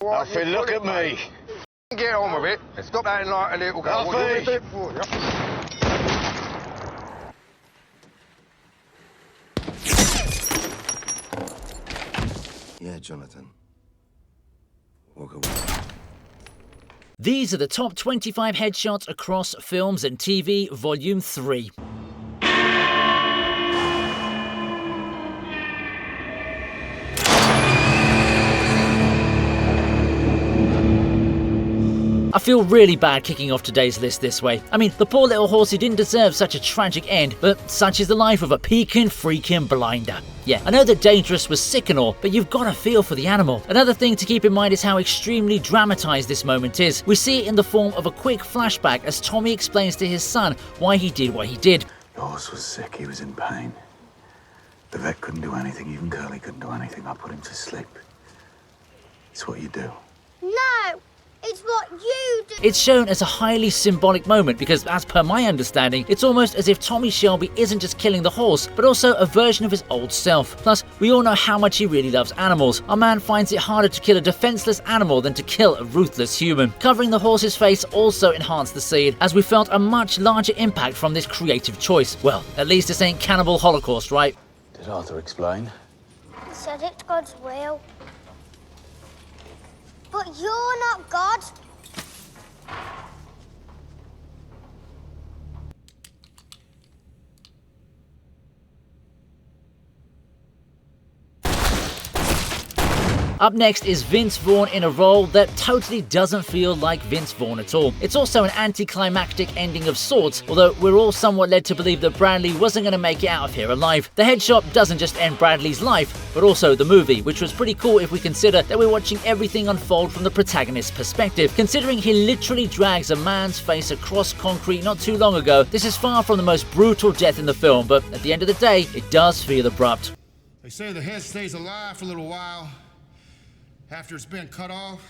Alfie, look at me. Get on with it. Stop acting like a little girl. Alfie! Yeah, Jonathan. Walk away. These are the top 25 headshots across films and TV, Volume 3. I feel really bad kicking off today's list this way. I mean, the poor little horsey didn't deserve such a tragic end, but such is the life of a peeking freaking blinder. Yeah, I know that Dangerous was sick and all, but you've got to feel for the animal. Another thing to keep in mind is how extremely dramatized this moment is. We see it in the form of a quick flashback as Tommy explains to his son why he did what he did. The horse was sick, he was in pain. The vet couldn't do anything, even Curly couldn't do anything. I put him to sleep. It's what you do. No! It's what you do! It's shown as a highly symbolic moment because, as per my understanding, it's almost as if Tommy Shelby isn't just killing the horse, but also a version of his old self. Plus, we all know how much he really loves animals. Our man finds it harder to kill a defenseless animal than to kill a ruthless human. Covering the horse's face also enhanced the scene, as we felt a much larger impact from this creative choice. Well, at least this ain't Cannibal Holocaust, right? Did Arthur explain? He said it's God's will. But you're not God. Up next is Vince Vaughn in a role that totally doesn't feel like Vince Vaughn at all. It's also an anticlimactic ending of sorts, although we're all somewhat led to believe that Bradley wasn't going to make it out of here alive. The headshot doesn't just end Bradley's life, but also the movie, which was pretty cool if we consider that we're watching everything unfold from the protagonist's perspective. Considering he literally drags a man's face across concrete not too long ago, this is far from the most brutal death in the film, but at the end of the day, it does feel abrupt. They say the head stays alive for a little while after it's been cut off.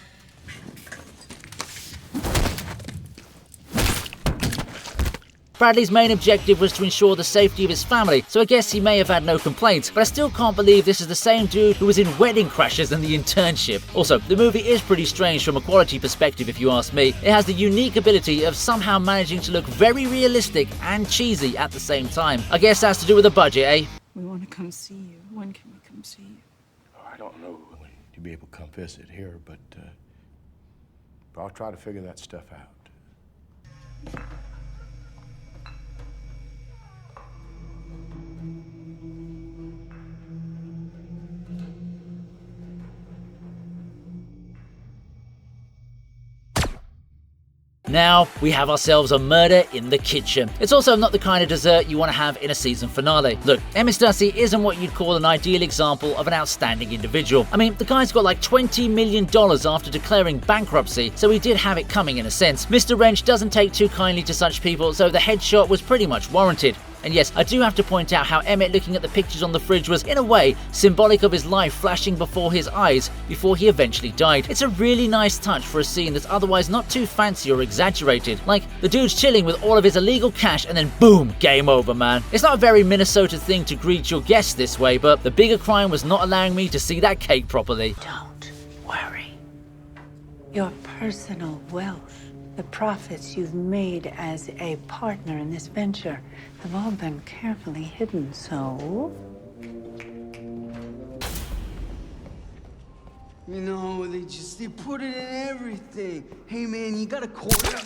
Bradley's main objective was to ensure the safety of his family, so I guess he may have had no complaints, but I still can't believe this is the same dude who was in Wedding Crashers and The Internship. Also, the movie is pretty strange from a quality perspective if you ask me. It has the unique ability of somehow managing to look very realistic and cheesy at the same time. I guess that's to do with the budget, eh? We want to come see you. When can we come see you? I don't know when you'll be able to come visit here, but I'll try to figure that stuff out. Now, we have ourselves a murder in the kitchen. It's also not the kind of dessert you want to have in a season finale. Look, Emmett Stussy isn't what you'd call an ideal example of an outstanding individual. I mean, the guy's got like $20 million after declaring bankruptcy, so he did have it coming in a sense. Mr. Wrench doesn't take too kindly to such people, so the headshot was pretty much warranted. And yes, I do have to point out how Emmett looking at the pictures on the fridge was, in a way, symbolic of his life flashing before his eyes before he eventually died. It's a really nice touch for a scene that's otherwise not too fancy or exaggerated. Like, the dude's chilling with all of his illegal cash and then boom, game over, man. It's not a very Minnesota thing to greet your guests this way, but the bigger crime was not allowing me to see that cake properly. Don't worry. Your personal wealth, the profits you've made as a partner in this venture, have all been carefully hidden, so... You know, they put it in everything. Hey man, you got a quarter?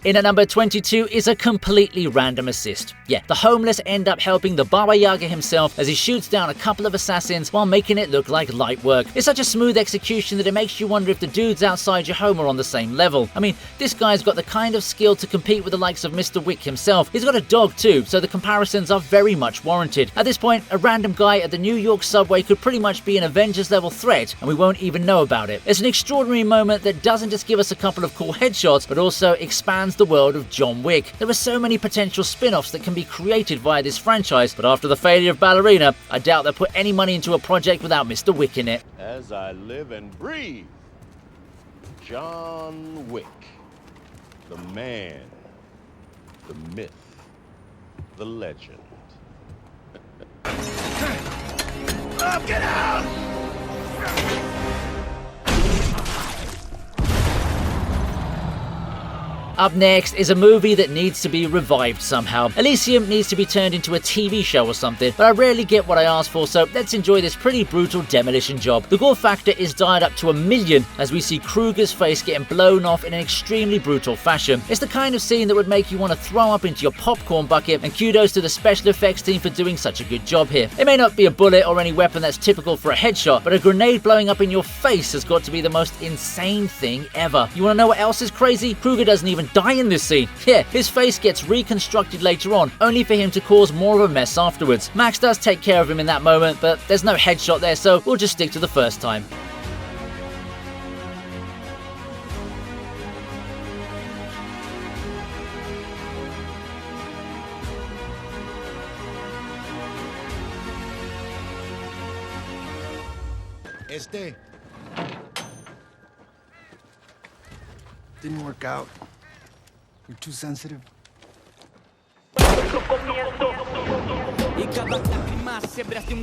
In at number 22 is a completely random assist. Yeah, the homeless end up helping the Baba Yaga himself as he shoots down a couple of assassins while making it look like light work. It's such a smooth execution that it makes you wonder if the dudes outside your home are on the same level. I mean, this guy's got the kind of skill to compete with the likes of Mr. Wick himself. He's got a dog too, so the comparisons are very much warranted. At this point, a random guy at the New York subway could pretty much be an Avengers level threat, and we won't even know about it. It's an extraordinary moment that doesn't just give us a couple of cool headshots, but also expands the world of John Wick. There are so many potential spin-offs that can be created via this franchise, but after the failure of Ballerina, I doubt they'll put any money into a project without Mr. Wick in it. As I live and breathe, John Wick, the man, the myth, the legend. Get out! Up next is a movie that needs to be revived somehow. Elysium needs to be turned into a TV show or something, but I rarely get what I ask for, so let's enjoy this pretty brutal demolition job. The gore factor is dialed up to 1,000,000 as we see Kruger's face getting blown off in an extremely brutal fashion. It's the kind of scene that would make you want to throw up into your popcorn bucket, and kudos to the special effects team for doing such a good job here. It may not be a bullet or any weapon that's typical for a headshot, but a grenade blowing up in your face has got to be the most insane thing ever. You want to know what else is crazy? Kruger doesn't even die in this scene. Yeah, his face gets reconstructed later on, only for him to cause more of a mess afterwards. Max does take care of him in that moment, but there's no headshot there, so we'll just stick to the first time. Didn't work out. You're too sensitive.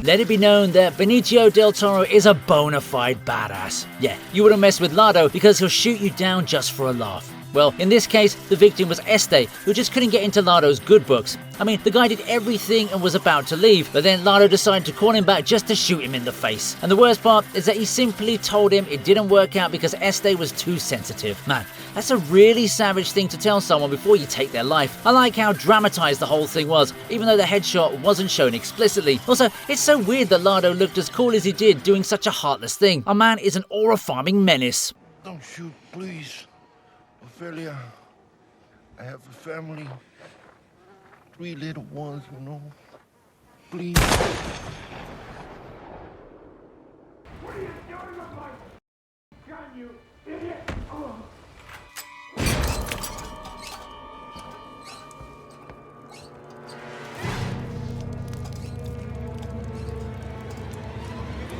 Let it be known that Benicio del Toro is a bona fide badass. Yeah, you wouldn't mess with Lardo because he'll shoot you down just for a laugh. Well, in this case, the victim was Este, who just couldn't get into Lardo's good books. I mean, the guy did everything and was about to leave, but then Lardo decided to call him back just to shoot him in the face. And the worst part is that he simply told him it didn't work out because Este was too sensitive. Man, that's a really savage thing to tell someone before you take their life. I like how dramatized the whole thing was, even though the headshot wasn't shown explicitly. Also, it's so weird that Lardo looked as cool as he did doing such a heartless thing. Our man is an aura-farming menace. Don't shoot, please. Ophelia, I have a family. 3 little ones, you know. Please. What are you doing with my gun, you idiot?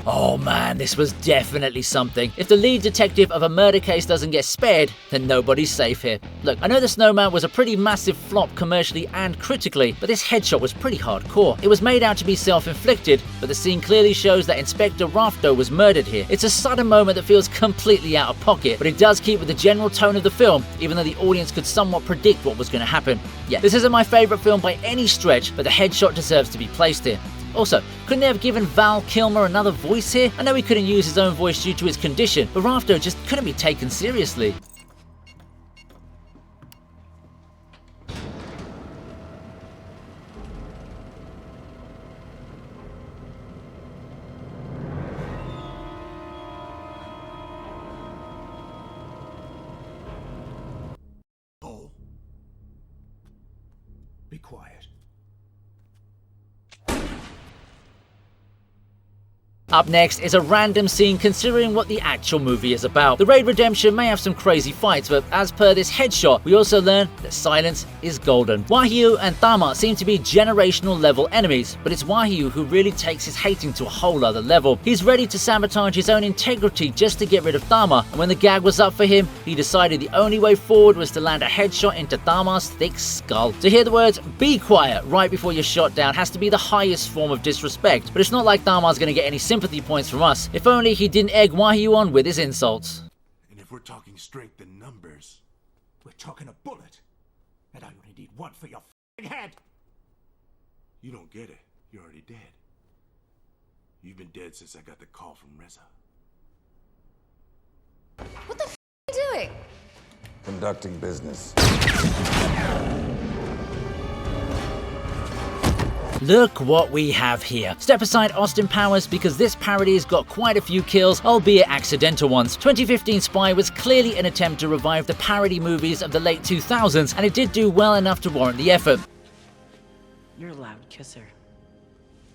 Oh man, this was definitely something. If the lead detective of a murder case doesn't get spared, then nobody's safe here. Look, I know The Snowman was a pretty massive flop commercially and critically, but this headshot was pretty hardcore. It was made out to be self-inflicted, but the scene clearly shows that Inspector Rafto was murdered here. It's a sudden moment that feels completely out of pocket, but it does keep with the general tone of the film, even though the audience could somewhat predict what was going to happen. Yeah, this isn't my favorite film by any stretch, but the headshot deserves to be placed here. Also, couldn't they have given Val Kilmer another voice here? I know he couldn't use his own voice due to his condition, but Rafto just couldn't be taken seriously. Oh. Be quiet. Up next is a random scene considering what the actual movie is about. The Raid Redemption may have some crazy fights, but as per this headshot, we also learn that silence is golden. Wahyu and Tama seem to be generational level enemies, but it's Wahyu who really takes his hating to a whole other level. He's ready to sabotage his own integrity just to get rid of Tama, and when the gag was up for him, he decided the only way forward was to land a headshot into Tama's thick skull. To hear the words, "be quiet," right before you're shot down has to be the highest form of disrespect, but it's not like Tama's gonna get any sympathy points from us. If only he didn't egg Wahyu on with his insults. And if we're talking strength in numbers, we're talking a bullet. And I only need one for your f***ing head. You don't get it. You're already dead. You've been dead since I got the call from Reza. What the f*** are you doing? Conducting business. Look what we have here. Step aside Austin Powers because this parody's got quite a few kills, albeit accidental ones. 2015 Spy was clearly an attempt to revive the parody movies of the late 2000s, and it did do well enough to warrant the effort. You're a loud kisser.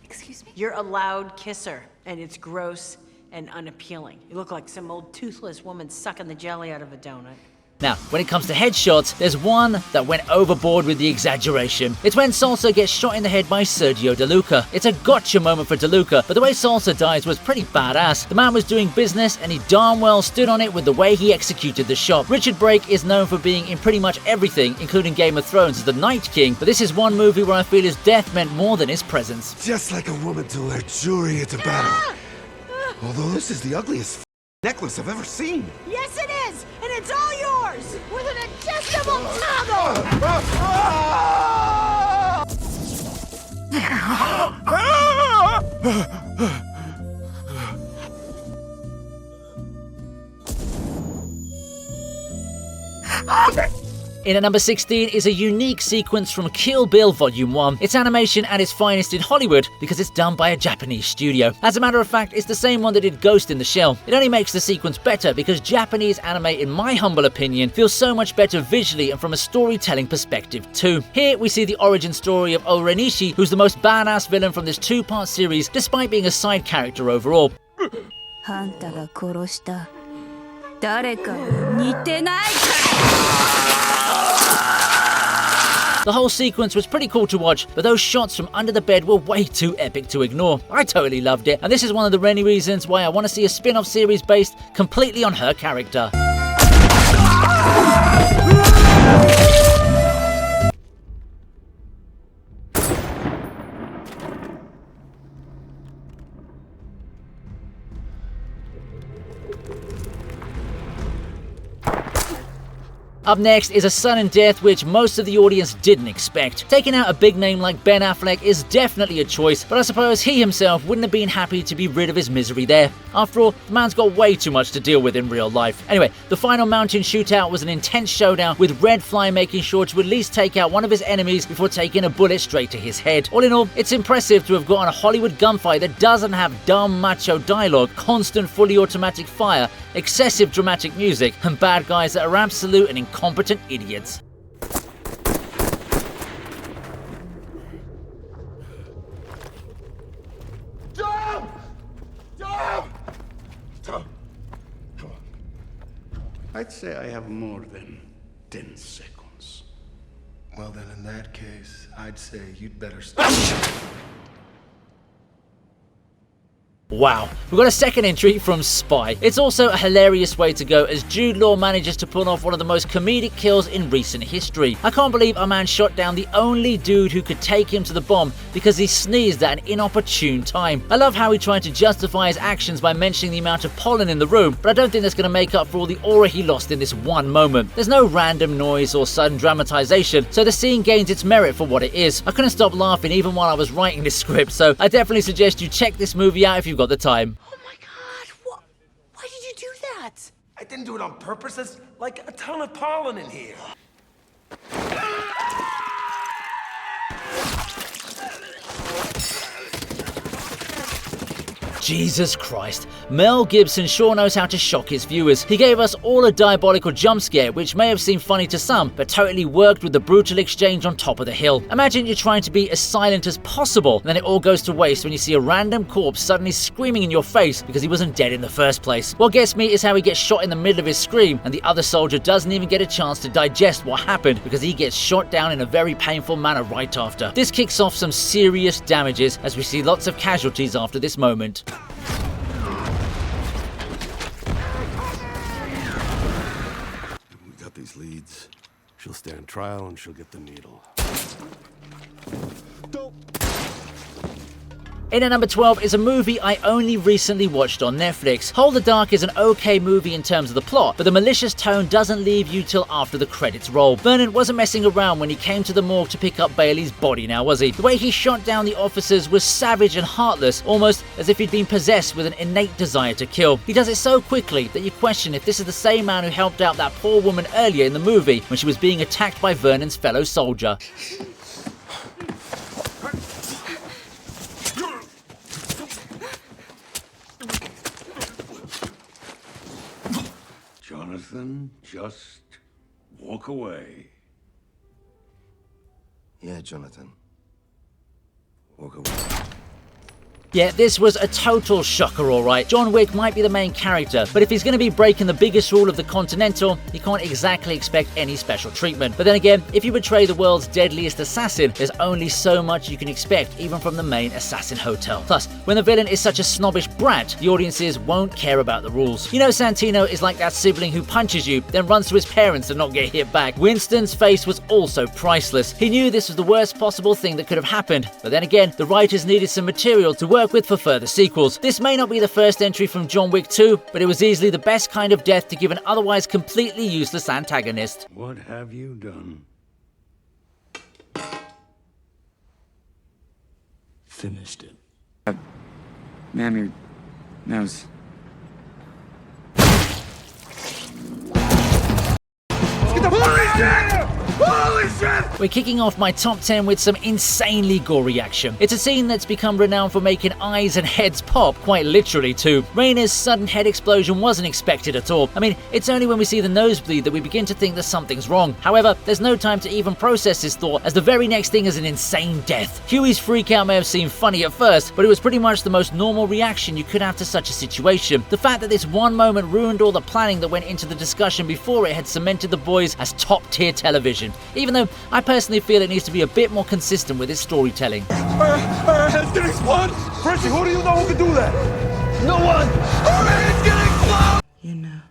Excuse me? You're a loud kisser, and it's gross and unappealing. You look like some old toothless woman sucking the jelly out of a donut. Now, when it comes to headshots, there's one that went overboard with the exaggeration. It's when Salsa gets shot in the head by Sergio De Luca. It's a gotcha moment for De Luca, but the way Salsa dies was pretty badass. The man was doing business, and he darn well stood on it with the way he executed the shot. Richard Brake is known for being in pretty much everything, including Game of Thrones as the Night King, but this is one movie where I feel his death meant more than his presence. Just like a woman to her jury at a battle. Although this is the ugliest necklace I've ever seen. Yes, it is, and it's all yours! doors with an adjustable toggle! In at number 16 is a unique sequence from Kill Bill Volume 1. It's animation at its finest in Hollywood because it's done by a Japanese studio. As a matter of fact, it's the same one that did Ghost in the Shell. It only makes the sequence better because Japanese anime, in my humble opinion, feels so much better visually and from a storytelling perspective too. Here we see the origin story of Orenishi, who's the most badass villain from this two-part series despite being a side character overall. The whole sequence was pretty cool to watch, but those shots from under the bed were way too epic to ignore. I totally loved it, and this is one of the many reasons why I want to see a spin-off series based completely on her character. Up next is a sudden death which most of the audience didn't expect. Taking out a big name like Ben Affleck is definitely a choice, but I suppose he himself wouldn't have been happy to be rid of his misery there. After all, the man's got way too much to deal with in real life. Anyway, the final mountain shootout was an intense showdown with Red Fly making sure to at least take out one of his enemies before taking a bullet straight to his head. All in all, it's impressive to have gotten a Hollywood gunfight that doesn't have dumb macho dialogue, constant fully automatic fire, excessive dramatic music, and bad guys that are absolute and incompetent idiots. Tom! Tom! Tom! Come on. I'd say I have more than 10 seconds. Well, then in that case, I'd say you'd better stop. Wow, we've got a second entry from Spy. It's also a hilarious way to go as Jude Law manages to pull off one of the most comedic kills in recent history. I can't believe a man shot down the only dude who could take him to the bomb because he sneezed at an inopportune time. I love how he tried to justify his actions by mentioning the amount of pollen in the room, but I don't think that's going to make up for all the aura he lost in this one moment. There's no random noise or sudden dramatization, so the scene gains its merit for what it is. I couldn't stop laughing even while I was writing this script, so I definitely suggest you check this movie out if you've got the time. Oh my god, why did you do that? I didn't do it on purpose. There's like a ton of pollen in here. Jesus Christ, Mel Gibson sure knows how to shock his viewers. He gave us all a diabolical jump scare which may have seemed funny to some, but totally worked with the brutal exchange on top of the hill. Imagine you're trying to be as silent as possible, and then it all goes to waste when you see a random corpse suddenly screaming in your face because he wasn't dead in the first place. What gets me is how he gets shot in the middle of his scream, and the other soldier doesn't even get a chance to digest what happened because he gets shot down in a very painful manner right after. This kicks off some serious damages as we see lots of casualties after this moment. We got these leads. She'll stand trial and she'll get the needle. Don't. In at number 12 is a movie I only recently watched on Netflix. Hold the Dark is an okay movie in terms of the plot, but the malicious tone doesn't leave you till after the credits roll. Vernon wasn't messing around when he came to the morgue to pick up Bailey's body now, was he? The way he shot down the officers was savage and heartless, almost as if he'd been possessed with an innate desire to kill. He does it so quickly that you question if this is the same man who helped out that poor woman earlier in the movie when she was being attacked by Vernon's fellow soldier. Jonathan, just walk away. Yeah, Jonathan. Walk away. Yeah, this was a total shocker, alright. John Wick might be the main character, but if he's going to be breaking the biggest rule of the Continental, you can't exactly expect any special treatment. But then again, if you betray the world's deadliest assassin, there's only so much you can expect, even from the main assassin hotel. Plus, when the villain is such a snobbish brat, the audiences won't care about the rules. You know Santino is like that sibling who punches you, then runs to his parents to not get hit back. Winston's face was also priceless. He knew this was the worst possible thing that could have happened, but then again, the writers needed some material to work work with for further sequels. This may not be the first entry from John Wick 2, but it was easily the best kind of death to give an otherwise completely useless antagonist. What have you done? Finished it. Ma'am, your nose. We're kicking off my top 10 with some insanely gory action. It's a scene that's become renowned for making eyes and heads pop, quite literally too. Rainer's sudden head explosion wasn't expected at all. I mean, it's only when we see the nosebleed that we begin to think that something's wrong. However, there's no time to even process this thought, as the very next thing is an insane death. Huey's freak out may have seemed funny at first, but it was pretty much the most normal reaction you could have to such a situation. The fact that this one moment ruined all the planning that went into the discussion before it had cemented the boys as top-tier television. Even though I personally feel it needs to be a bit more consistent with its storytelling. Our head's gonna explode! Frenchie, who do you know who can do that? No one! Our head's gonna explode! You know,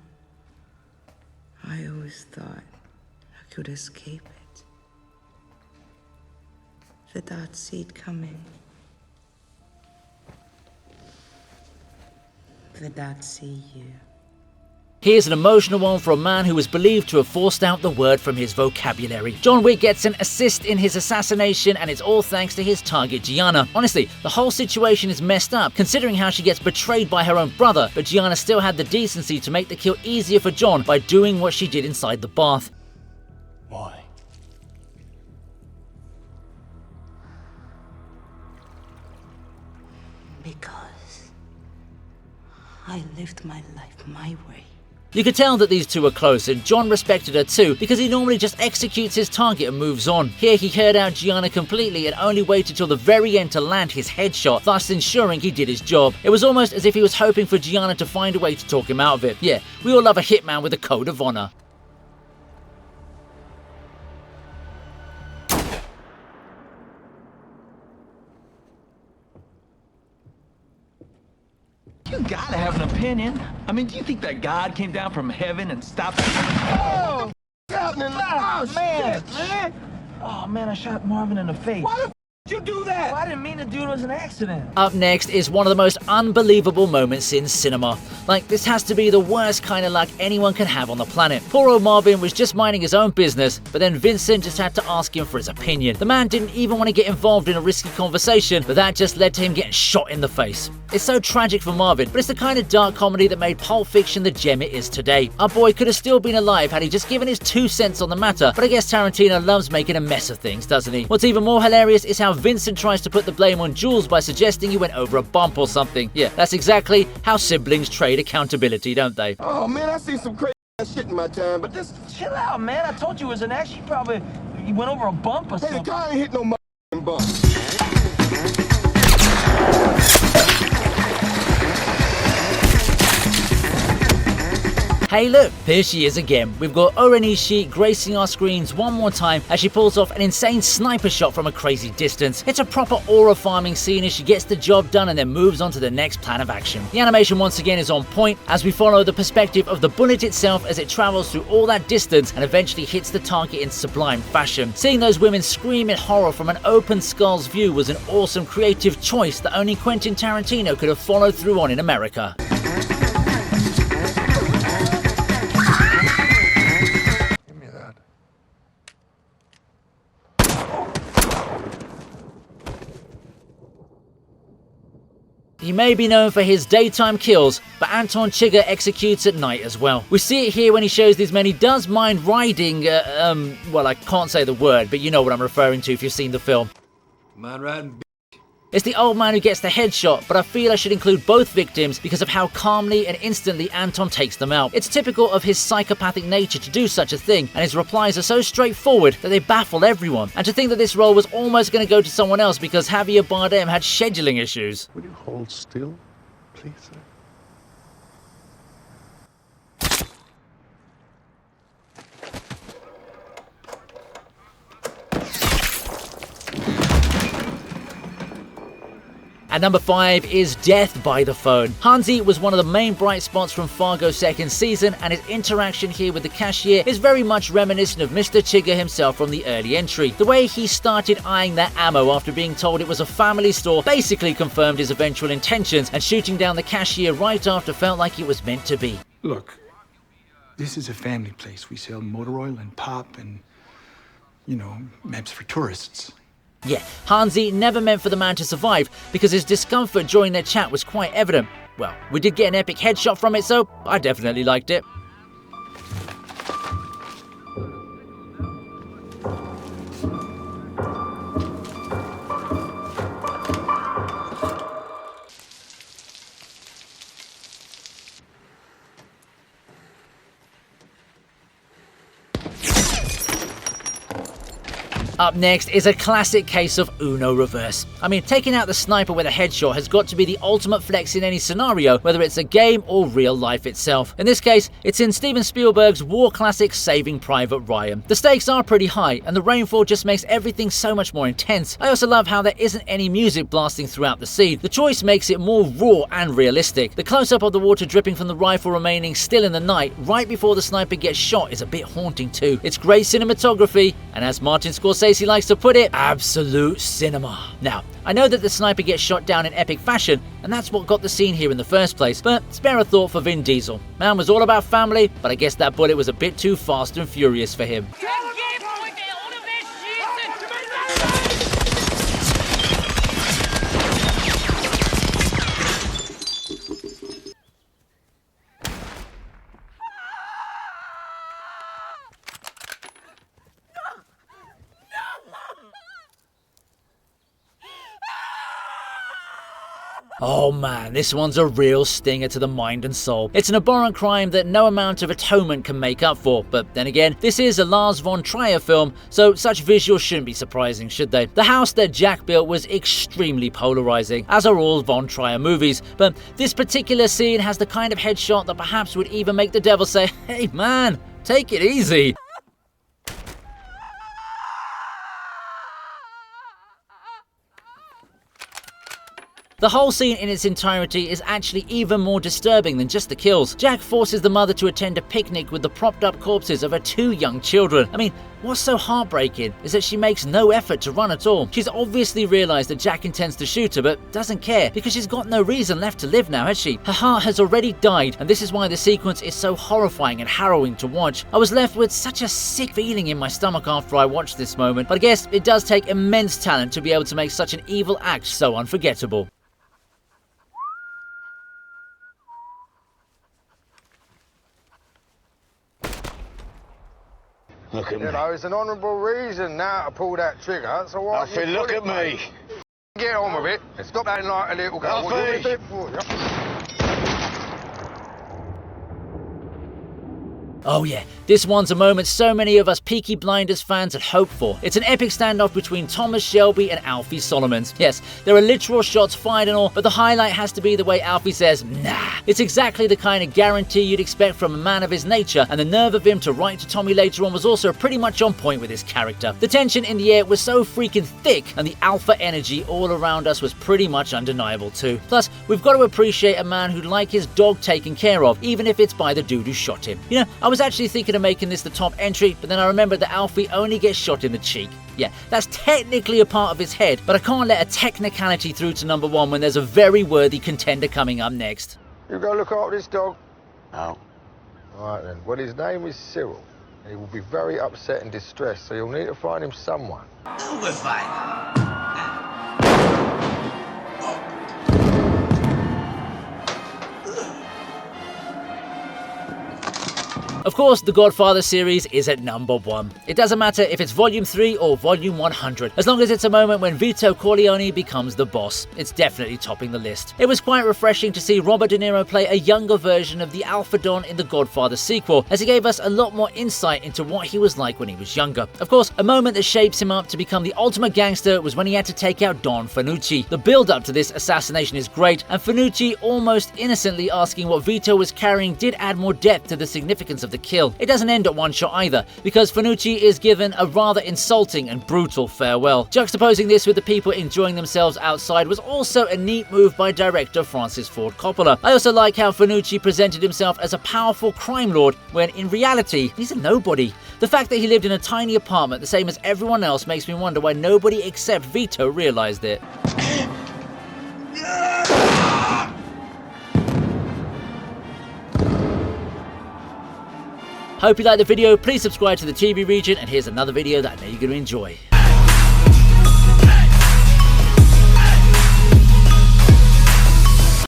I always thought I could escape it. Without seed coming. Without see you. Here's an emotional one for a man who was believed to have forced out the word from his vocabulary. John Wick gets an assist in his assassination, and it's all thanks to his target Gianna. Honestly, the whole situation is messed up, considering how she gets betrayed by her own brother, but Gianna still had the decency to make the kill easier for John by doing what she did inside the bath. Why? Because I lived my life my way. You could tell that these two were close, and John respected her too, because he normally just executes his target and moves on. Here he heard out Gianna completely and only waited till the very end to land his headshot, thus ensuring he did his job. It was almost as if he was hoping for Gianna to find a way to talk him out of it. Yeah, we all love a hitman with a code of honor. You gotta have an opinion. I mean, do you think that God came down from heaven and stopped the... Oh! What's happening? Oh, man! Man! Oh, man, I shot Marvin in the face. Why the f*** did you do that? Well, I didn't mean to do it. It was an accident. Up next is one of the most unbelievable moments in cinema. Like, this has to be the worst kind of luck anyone can have on the planet. Poor old Marvin was just minding his own business, but then Vincent just had to ask him for his opinion. The man didn't even want to get involved in a risky conversation, but that just led to him getting shot in the face. It's so tragic for Marvin, but it's the kind of dark comedy that made Pulp Fiction the gem it is today. Our boy could have still been alive had he just given his 2 cents on the matter, but I guess Tarantino loves making a mess of things, doesn't he? What's even more hilarious is how Vincent tries to put the blame on Jules by suggesting he went over a bump or something. Yeah, that's exactly how siblings trade accountability, don't they? Oh, man, I see some crazy shit in my time, but this... Chill out, man. I told you it was an accident. You went over a bump or something. Hey, the car ain't hit no bump. Hey look, here she is again. We've got Orenishi gracing our screens one more time as she pulls off an insane sniper shot from a crazy distance. It's a proper aura farming scene as she gets the job done and then moves on to the next plan of action. The animation once again is on point as we follow the perspective of the bullet itself as it travels through all that distance and eventually hits the target in sublime fashion. Seeing those women scream in horror from an open skull's view was an awesome creative choice that only Quentin Tarantino could have followed through on in America. He may be known for his daytime kills, but Anton Chigurh executes at night as well. We see it here when he shows these men he does mind riding, well, I can't say the word, but you know what I'm referring to if you've seen the film. Mind riding. It's the old man who gets the headshot, but I feel I should include both victims because of how calmly and instantly Anton takes them out. It's typical of his psychopathic nature to do such a thing, and his replies are so straightforward that they baffle everyone. And to think that this role was almost going to go to someone else because Javier Bardem had scheduling issues. Will you hold still, please, sir? At number 5 is Death by the Phone. Hansi was one of the main bright spots from Fargo's second season, and his interaction here with the cashier is very much reminiscent of Mr. Chigger himself from the early entry. The way he started eyeing that ammo after being told it was a family store basically confirmed his eventual intentions, and shooting down the cashier right after felt like it was meant to be. Look, this is a family place. We sell motor oil and pop and, you know, maps for tourists. Yeah, Hansi never meant for the man to survive because his discomfort during their chat was quite evident. Well, we did get an epic headshot from it, so I definitely liked it. Up next is a classic case of Uno reverse. I mean, taking out the sniper with a headshot has got to be the ultimate flex in any scenario, whether it's a game or real life itself. In this case, it's in Steven Spielberg's war classic Saving Private Ryan. The stakes are pretty high, and the rainfall just makes everything so much more intense. I also love how there isn't any music blasting throughout the scene. The choice makes it more raw and realistic. The close-up of the water dripping from the rifle remaining still in the night right before the sniper gets shot is a bit haunting too. It's great cinematography, and as Martin Scorsese likes to put it, absolute cinema. Now, I know that the sniper gets shot down in epic fashion, and that's what got the scene here in the first place, but spare a thought for Vin Diesel. Man was all about family, but I guess that bullet was a bit too fast and furious for him. Oh man, this one's a real stinger to the mind and soul. It's an abhorrent crime that no amount of atonement can make up for, but then again, this is a Lars von Trier film, so such visuals shouldn't be surprising, should they? The house that Jack built was extremely polarizing, as are all von Trier movies, but this particular scene has the kind of headshot that perhaps would even make the devil say, "Hey man, take it easy." The whole scene in its entirety is actually even more disturbing than just the kills. Jack forces the mother to attend a picnic with the propped up corpses of her 2 young children. I mean, what's so heartbreaking is that she makes no effort to run at all. She's obviously realised that Jack intends to shoot her, but doesn't care because she's got no reason left to live now, has she? Her heart has already died, and this is why the sequence is so horrifying and harrowing to watch. I was left with such a sick feeling in my stomach after I watched this moment, but I guess it does take immense talent to be able to make such an evil act so unforgettable. Look at me. You know, it's an honourable reason now to pull that trigger, so why Alfie, look at me. Get on with it and stop acting like a little girl. What do you want to do it for? Oh yeah, this one's a moment so many of us Peaky Blinders fans had hoped for. It's an epic standoff between Thomas Shelby and Alfie Solomons. Yes, there are literal shots fired and all, but the highlight has to be the way Alfie says, "Nah." It's exactly the kind of guarantee you'd expect from a man of his nature, and the nerve of him to write to Tommy later on was also pretty much on point with his character. The tension in the air was so freaking thick, and the alpha energy all around us was pretty much undeniable too. Plus, we've got to appreciate a man who'd like his dog taken care of, even if it's by the dude who shot him. You know, I was actually thinking of making this the top entry, but then I remembered that Alfie only gets shot in the cheek. Yeah, that's technically a part of his head, but I can't let a technicality through to number 1 when there's a very worthy contender coming up next. You go look after this dog? No. Alright then. Well, his name is Cyril. He will be very upset and distressed, so you'll need to find him someone. We're fine. Of course, the Godfather series is at number 1. It doesn't matter if it's Volume 3 or Volume 100, as long as it's a moment when Vito Corleone becomes the boss. It's definitely topping the list. It was quite refreshing to see Robert De Niro play a younger version of the Alpha Don in the Godfather sequel, as he gave us a lot more insight into what he was like when he was younger. Of course, a moment that shapes him up to become the ultimate gangster was when he had to take out Don Fanucci. The build-up to this assassination is great, and Fanucci almost innocently asking what Vito was carrying did add more depth to the significance of the the kill. It doesn't end at one shot either, because Fanucci is given a rather insulting and brutal farewell. Juxtaposing this with the people enjoying themselves outside was also a neat move by director Francis Ford Coppola. I also like how Fanucci presented himself as a powerful crime lord when in reality he's a nobody. The fact that he lived in a tiny apartment the same as everyone else makes me wonder why nobody except Vito realized it. Hope you liked the video. Please subscribe to the TV Regent, and here's another video that I know you're going to enjoy.